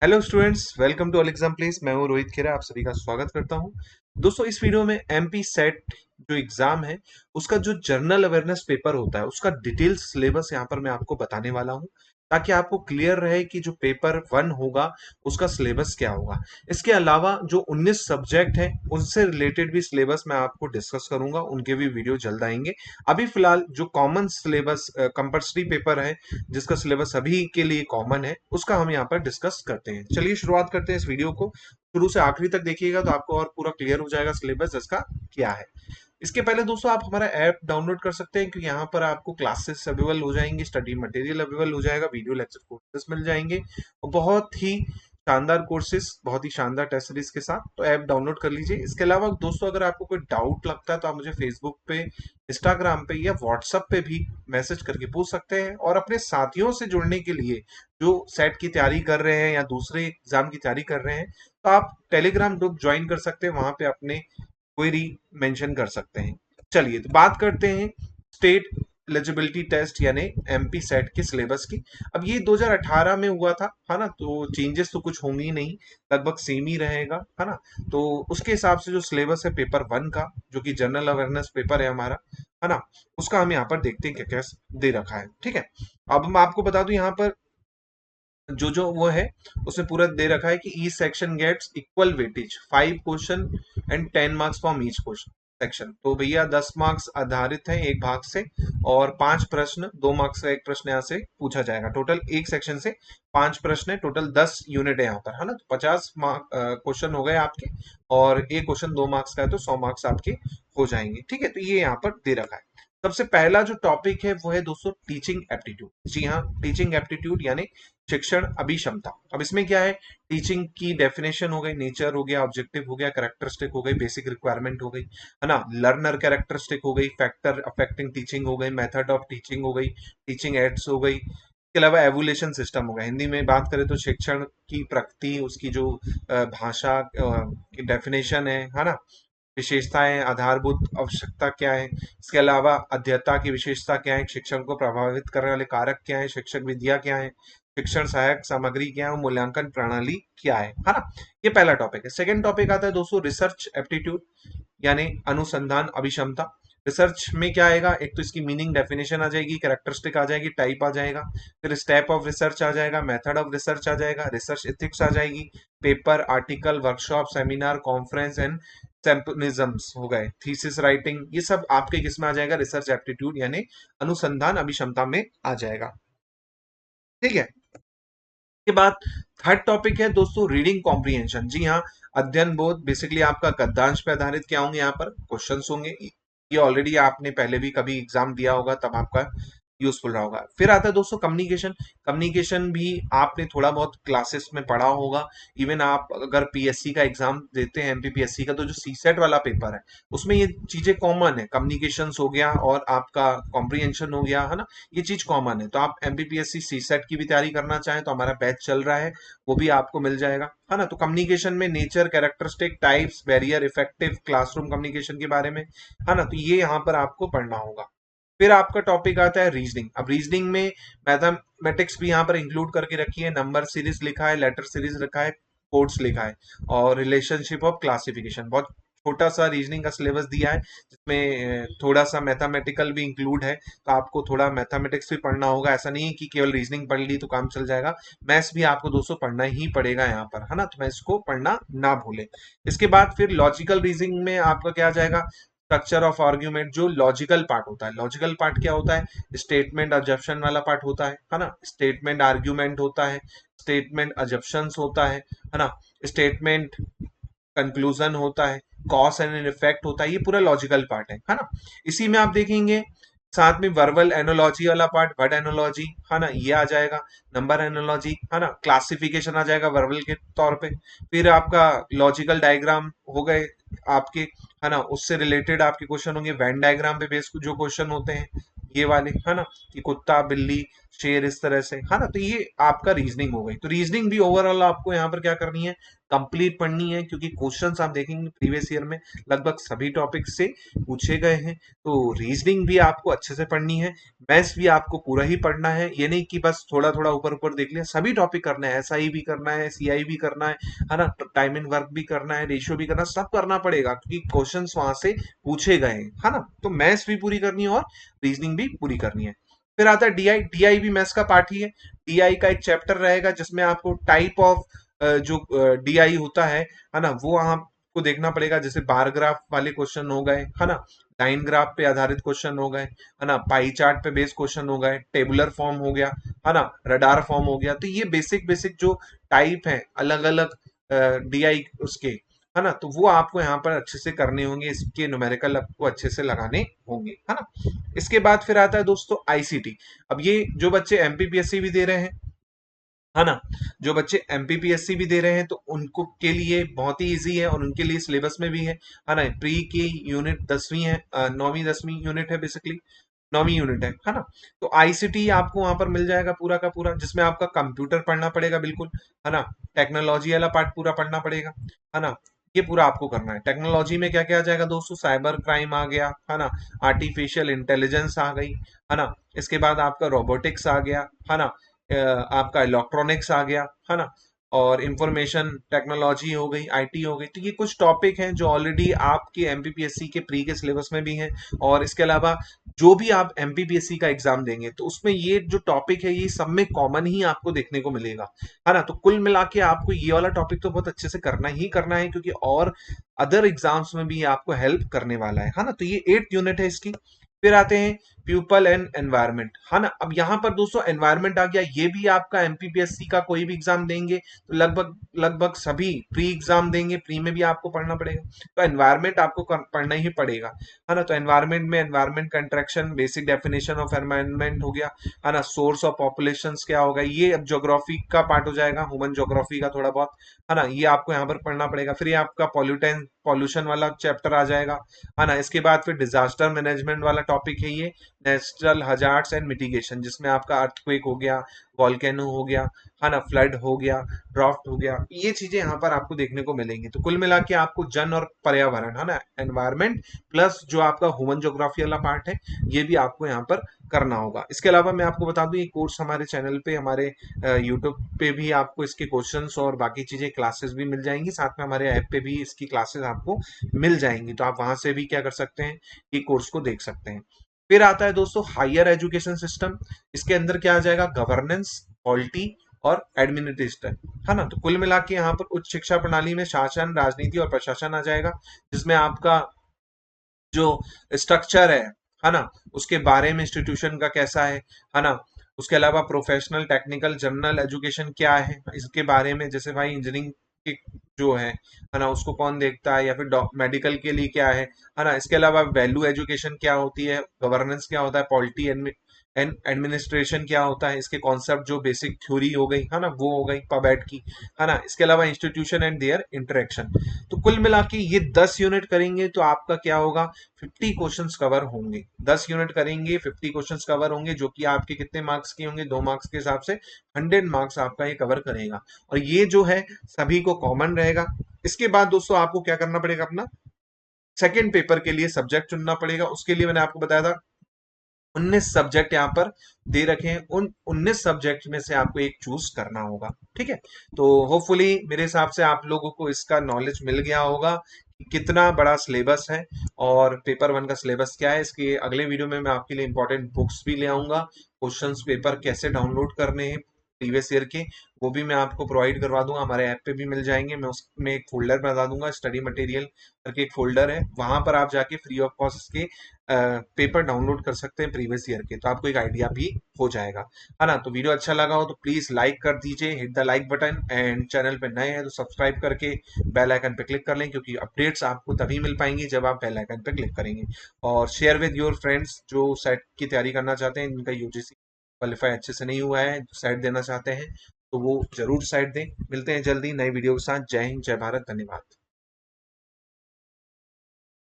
Hello students, welcome to all exam place. मैं हूं रोहित खेरा, आप सभी का स्वागत करता हूं। दोस्तों, इस वीडियो में एमपी सेट जो एग्जाम है उसका जो जनरल अवेयरनेस पेपर होता है उसका डिटेल सिलेबस यहाँ पर मैं आपको बताने वाला हूं, ताकि आपको क्लियर रहे कि जो पेपर वन होगा उसका सिलेबस क्या होगा। इसके अलावा जो 19 सब्जेक्ट हैं उनसे रिलेटेड भी सिलेबस मैं आपको डिस्कस करूंगा, उनके भी वीडियो जल्द आएंगे। अभी फिलहाल जो कॉमन सिलेबस कंपल्सरी पेपर है जिसका सिलेबस सभी के लिए कॉमन है उसका हम यहाँ पर डिस्कस करते हैं। चलिए शुरुआत करते हैं इस वीडियो को। शुरू से आखिरी तक देखिएगा तो आपको और पूरा क्लियर हो जाएगा सिलेबस इसका क्या है। इसके पहले दोस्तों, आप हमारा ऐप डाउनलोड कर सकते हैं, क्योंकि यहाँ पर आपको क्लासेस अवेलेबल हो जाएंगी, स्टडी मटेरियल अवेलेबल हो जाएगा, वीडियो लेक्चर कोर्सेस मिल जाएंगे और बहुत ही शानदार कोर्सेज, बहुत ही शानदार टेस्ट सीरीज के साथ। तो ऐप डाउनलोड कर लीजिए। इसके अलावा दोस्तों, अगर आपको कोई डाउट लगता है तो आप मुझे फेसबुक पे, इंस्टाग्राम पे या व्हाट्सएप पे भी मैसेज करके पूछ सकते हैं। और अपने साथियों से जुड़ने के लिए जो सेट की तैयारी कर रहे हैं या दूसरे एग्जाम की तैयारी कर रहे हैं, तो आप टेलीग्राम ग्रुप ज्वाइन कर सकते हैं, वहां पे अपने क्वेरी मेंशन कर सकते हैं। चलिए तो बात करते हैं स्टेट एलिजिबिलिटी टेस्ट यानी एमपी सेट के सिलेबस की। अब ये 2018 में हुआ था, है ना, तो चेंजेस तो कुछ होंगे ही नहीं, लगभग सेम ही रहेगा, है ना। तो उसके हिसाब से जो सिलेबस है पेपर वन का, जो कि जनरल अवेयरनेस पेपर है हमारा, है ना, उसका हम यहाँ पर देखते हैं क्या क्या दे रखा है। ठीक है, अब मैं आपको बता दूं यहाँ पर जो जो वो है उसमें पूरा दे रखा है कि each section gets equal weightage 5 question and 10 marks from each question section. तो भैया 10 मार्क्स आधारित है एक भाग से, और 5 प्रश्न, 2 मार्क्स का एक प्रश्न यहाँ से पूछा जाएगा। टोटल एक सेक्शन से 5 प्रश्न है, टोटल 10 यूनिट है यहाँ पर, है ना। तो 50 मार्क क्वेश्चन हो गए आपके, और एक क्वेश्चन 2 मार्क्स का है तो 100 मार्क्स आपके हो जाएंगे। ठीक है, तो ये यहाँ पर दे रखा है। सबसे पहला जो टॉपिक है वो है दोस्तों टीचिंग एप्टीट्यूड। जी हाँ, टीचिंग एप्टीट्यूड यानी शिक्षण अभिक्षमता। अब इसमें क्या है, टीचिंग की डेफिनेशन हो गई, नेचर हो गया, ऑब्जेक्टिव हो गया, कैरेक्टरिस्टिक हो गई, बेसिक रिक्वायरमेंट हो गई, है ना, लर्नर कैरेक्टरिस्टिक हो गई, फैक्टर अफेक्टिंग टीचिंग हो गई, मेथड ऑफ टीचिंग हो गई, टीचिंग एड्स हो गई। इसके अलावा एवोल्यूशन सिस्टम हो गया। हिंदी में बात करें तो शिक्षण की प्रकृति, उसकी जो भाषा की डेफिनेशन है ना, विशेषताएं, आधारभूत आवश्यकता क्या है, इसके अलावा अध्ययता की विशेषता क्या है, शिक्षण को प्रभावित करने वाले कारक क्या है, शिक्षक विधियां क्या है, शिक्षण सहायक सामग्री क्या है और मूल्यांकन प्रणाली क्या है ना। ये पहला टॉपिक है। सेकंड टॉपिक आता है दोस्तों रिसर्च एप्टीट्यूड यानी अनुसंधान अभिक्षमता। रिसर्च में क्या आएगा, एक तो इसकी मीनिंग डेफिनेशन आ जाएगी, कैरेक्टरिस्टिक आ जाएगी, टाइप आ जाएगा, फिर स्टेप ऑफ रिसर्च आ जाएगा, मेथड ऑफ रिसर्च आ जाएगा, रिसर्च एथिक्स आ जाएगी, paper, article, workshop, seminar, conference and symposiums हो गए, थीसिस राइटिंग, ये सब आपके किसमें आ जाएगा, रिसर्च एप्टीट्यूड यानी अनुसंधान अभिक्षमता में आ जाएगा। ठीक है, के बाद थर्ड टॉपिक है दोस्तों रीडिंग कॉम्प्रिहेंशन। जी हाँ, अध्ययन बोध, बेसिकली आपका गद्यांश पे आधारित क्या होंगे, यहाँ पर क्वेश्चंस होंगे। ये ऑलरेडी आपने पहले भी कभी एग्जाम दिया होगा, तब आपका यूजफुल रहा होगा। फिर आता है दोस्तों कम्युनिकेशन। कम्युनिकेशन भी आपने थोड़ा बहुत क्लासेस में पढ़ा होगा। इवन आप अगर पीएससी का एग्जाम देते हैं, एमपीपीएससी का, तो जो सीसेट वाला पेपर है उसमें ये चीजें कॉमन है। कम्युनिकेशन हो गया और आपका कॉम्प्रिहेंशन हो गया, है ना, ये चीज कॉमन है। तो आप एमपीपीएससी सीसेट की भी तैयारी करना चाहें तो हमारा बैच चल रहा है, वो भी आपको मिल जाएगा, है ना। तो कम्युनिकेशन में nature, characteristic, types, barrier, effective classroom communication के बारे में, है ना, तो ये यहाँ पर आपको पढ़ना होगा। फिर आपका टॉपिक आता है रीजनिंग। अब रीजनिंग में मैथमेटिक्स भी यहाँ पर इंक्लूड करके रखी है, नंबर सीरीज लिखा है, लेटर सीरीज लिखा है, कोड्स लिखा है, और रिलेशनशिप ऑफ क्लासिफिकेशन। बहुत छोटा सा रीजनिंग का सिलेबस दिया है, जिसमें थोड़ा सा मैथमेटिकल भी इंक्लूड है, तो आपको थोड़ा मैथमेटिक्स भी पढ़ना होगा। ऐसा नहीं है कि केवल रीजनिंग पढ़ ली तो काम चल जाएगा, मैथ्स भी आपको दोस्तों पढ़ना ही पड़ेगा यहाँ पर, है ना, तो मैथ्स को पढ़ना ना भूलें। इसके बाद फिर लॉजिकल रीजनिंग में आपका क्या आ जाएगा, स्ट्रक्चर ऑफ आर्ग्यूमेंट, जो लॉजिकल पार्ट होता है। लॉजिकल पार्ट क्या होता है, स्टेटमेंट अजप्शन वाला पार्ट होता है ना, स्टेटमेंट आर्ग्यूमेंट होता है, स्टेटमेंट अजप्शंस होता है ना, स्टेटमेंट कंक्लूजन होता है, कॉज एंड इफेक्ट होता है, ये पूरा लॉजिकल पार्ट है ना। इसी में आप देखेंगे साथ में वर्बल एनोलॉजी वाला पार्ट, वर्ड एनोलॉजी, है ना, ये आ जाएगा, नंबर एनोलॉजी, है ना, क्लासिफिकेशन आ जाएगा वर्बल के तौर पे। फिर आपका लॉजिकल डायग्राम हो गए आपके, है ना, उससे रिलेटेड आपके क्वेश्चन होंगे, वेन डायग्राम पे बेस जो क्वेश्चन होते हैं ये वाले, है ना, कि कुत्ता, बिल्ली, शेर, इस तरह से, है ना। तो ये आपका रीजनिंग हो गई। तो रीजनिंग भी ओवरऑल आपको यहाँ पर क्या करनी है, कंप्लीट पढ़नी है, क्योंकि क्वेश्चंस आप देखेंगे प्रीवियस ईयर में लगभग सभी टॉपिक से पूछे गए हैं। तो रीजनिंग भी आपको अच्छे से पढ़नी है, मैथ्स भी आपको पूरा ही पढ़ना है, ये नहीं कि बस थोड़ा थोड़ा ऊपर ऊपर देख लिया, सभी टॉपिक करना है, एसआई भी करना है, सीआई भी करना है ना, टाइम एंड वर्क भी करना है, रेशियो भी करना, सब करना पड़ेगा क्योंकि क्वेश्चंस वहां से पूछे गए हैं, है ना। तो मैथ्स भी पूरी करनी है और रीजनिंग भी पूरी करनी है। फिर आता है डीआई। डीआई भी मैथ्स का पार्ट ही है। डीआई का एक चैप्टर रहेगा जिसमें आपको टाइप ऑफ जो डीआई होता है ना, वो आपको देखना पड़ेगा। जैसे बार ग्राफ वाले क्वेश्चन हो गए, है ना, लाइन ग्राफ पे आधारित क्वेश्चन हो गए, है ना, पाई चार्ट पे बेस्ड क्वेश्चन हो गए, टेबुलर फॉर्म हो गया, है ना, रडार फॉर्म हो गया। तो ये बेसिक बेसिक जो टाइप है अलग अलग डीआई उसके, है ना, तो वो आपको यहाँ पर अच्छे से करने होंगे, इसके न्यूमेरिकल आपको अच्छे से लगाने होंगे, है ना। इसके बाद फिर आता है दोस्तों आईसीटी। अब ये जो बच्चे एमपीपीएससी भी दे रहे हैं, है ना, जो बच्चे एमपीपीएससी भी दे रहे हैं, तो उनको के लिए बहुत ही इजी है और उनके लिए सिलेबस में भी है ना। प्री की यूनिट 10वीं है, 9वीं 10वीं यूनिट है, बेसिकली 9वीं यूनिट है ना। तो आईसीटी आपको वहां पर मिल जाएगा पूरा का पूरा, जिसमें आपका कंप्यूटर पढ़ना पड़ेगा बिल्कुल, है ना, टेक्नोलॉजी वाला पार्ट पूरा पढ़ना पड़ेगा, है ना। ये पूरा आपको करना है। टेक्नोलॉजी में क्या क्या आ जाएगा दोस्तों, साइबर क्राइम आ गया, है ना, आर्टिफिशियल इंटेलिजेंस आ गई, है ना, इसके बाद आपका रोबोटिक्स आ गया, है ना, आपका इलेक्ट्रॉनिक्स आ गया, है ना, और इंफॉर्मेशन टेक्नोलॉजी हो गई, आईटी हो गई। तो ये कुछ टॉपिक हैं जो ऑलरेडी आपके एमपीपीएससी के प्री के सिलेबस में भी हैं। और इसके अलावा जो भी आप एमपीपीएससी का एग्जाम देंगे तो उसमें ये जो टॉपिक है ये सब में कॉमन ही आपको देखने को मिलेगा, है ना। तो कुल मिला के आपको ये वाला टॉपिक तो बहुत अच्छे से करना ही करना है, क्योंकि और अदर एग्जाम्स में भी ये आपको हेल्प करने वाला है ना। तो ये 8th यूनिट है इसकी। फिर आते हैं पीपल एंड एनवायरमेंट, है ना। अब यहाँ पर दोस्तों एनवायरमेंट आ गया। ये भी आपका एमपीपीएससी का कोई भी एग्जाम देंगे तो लगभग लगभग सभी प्री एग्जाम देंगे, प्री में भी आपको पढ़ना पड़ेगा, तो एनवायरमेंट आपको पढ़ना ही पड़ेगा, है ना। तो एनवायरमेंट में एनवायरमेंट का interaction, basic definition of environment हो गया, है ना, सोर्स ऑफ पॉपुलेशन क्या होगा, ये अब ज्योग्राफी का पार्ट हो जाएगा, ह्यूमन ज्योग्राफी का थोड़ा बहुत, है ना, ये आपको यहाँ पर पढ़ना पड़ेगा। फिर ये आपका पॉल्यूटेंस पॉल्यूशन वाला चैप्टर आ जाएगा, है ना। इसके बाद फिर डिजास्टर मैनेजमेंट वाला टॉपिक है ये, नेचुरल हजार्ड्स एंड मिटिगेशन, जिसमें आपका अर्थक्वेक हो गया, वॉल्केनो हो गया, है ना, फ्लड हो गया, ड्राफ्ट हो गया, ये चीजें यहाँ पर आपको देखने को मिलेंगी। तो कुल मिला के आपको जन और पर्यावरण, है ना, एनवायरमेंट प्लस जो आपका ह्यूमन ज्योग्राफी वाला पार्ट है, ये भी आपको यहाँ पर करना होगा। इसके अलावा मैं आपको बता दूं ये कोर्स हमारे चैनल पे, हमारे यूट्यूब पे भी आपको इसके क्वेश्चंस और बाकी चीजें क्लासेस भी मिल जाएंगी, साथ में हमारे ऐप पे भी इसकी क्लासेस आपको मिल जाएंगी, तो आप वहां से भी क्या कर सकते हैं, ये कोर्स को देख सकते हैं। फिर आता है दोस्तों हायर एजुकेशन सिस्टम। इसके अंदर क्या आ जाएगा, गवर्नेंस, पॉलिटी और एडमिनिस्ट्रेशन, है ना। तो कुल मिला के यहाँ पर उच्च शिक्षा प्रणाली में शासन, राजनीति और प्रशासन आ जाएगा, जिसमें आपका जो स्ट्रक्चर है ना, उसके बारे में, इंस्टीट्यूशन का कैसा है ना। उसके अलावा प्रोफेशनल, टेक्निकल, जनरल एजुकेशन क्या है इसके बारे में, जैसे भाई इंजीनियरिंग की जो है ना, उसको कौन देखता है, या फिर मेडिकल के लिए क्या है ना। इसके अलावा वैल्यू एजुकेशन क्या होती है, गवर्नेंस क्या होता है, पॉलिटी एंड एडमिनिस्ट्रेशन क्या होता है, इसके कॉन्सेप्ट जो बेसिक थ्योरी हो गई, है ना, वो हो गई पबैट की, है ना। इसके अलावा इंस्टीट्यूशन एंड देयर इंटरेक्शन। तो कुल मिला के ये 10 यूनिट करेंगे तो आपका क्या होगा, 50 क्वेश्चंस कवर होंगे। 10 यूनिट करेंगे, 50 क्वेश्चंस कवर होंगे, जो कि आपके कितने मार्क्स के होंगे, 2 मार्क्स के हिसाब से 100 मार्क्स आपका ये कवर करेगा, और ये जो है सभी को कॉमन रहेगा। इसके बाद दोस्तों आपको क्या करना पड़ेगा, अपना सेकेंड पेपर के लिए सब्जेक्ट चुनना पड़ेगा। उसके लिए मैंने आपको बताया था 19 सब्जेक्ट यहाँ पर दे रखे हैं, उन 19 सब्जेक्ट में से आपको एक चूज करना होगा, ठीक है। तो होपफुली मेरे हिसाब से आप लोगों को इसका नॉलेज मिल गया होगा कि कितना बड़ा सिलेबस है और पेपर 1 का सिलेबस क्या है। इसके अगले वीडियो में मैं आपके लिए इंपॉर्टेंट बुक्स भी ले आऊंगा, क्वेश्चंस पेपर कैसे डाउनलोड करने हैं प्रीवियस ईयर के, वो भी मैं आपको प्रोवाइड करवा दूंगा, हमारे ऐप पे भी मिल जाएंगे। मैं उसमें एक फोल्डर बता दूंगा, स्टडी मटेरियल करके एक फोल्डर है, वहां पर आप जाके फ्री ऑफ कॉस्ट इसके पेपर डाउनलोड कर सकते हैं प्रीवियस ईयर के, तो आपको एक आइडिया भी हो जाएगा, है ना। तो वीडियो अच्छा लगा हो तो प्लीज लाइक कर दीजिए, hit the like button, and channel पे नए हैं तो सब्सक्राइब करके बेल आइकन पे क्लिक कर लें, क्योंकि अपडेट्स आपको तभी मिल पाएंगी जब आप बेल आइकन पे क्लिक करेंगे। और शेयर विद योर फ्रेंड्स जो सेट की तैयारी करना चाहते हैं, जिनका यूजीसी क्वालिफाई अच्छे से नहीं हुआ है, सेट देना चाहते हैं, तो वो जरूर सेट दें। मिलते हैं जल्दी नई वीडियो के साथ। जय हिंद, जय भारत, धन्यवाद।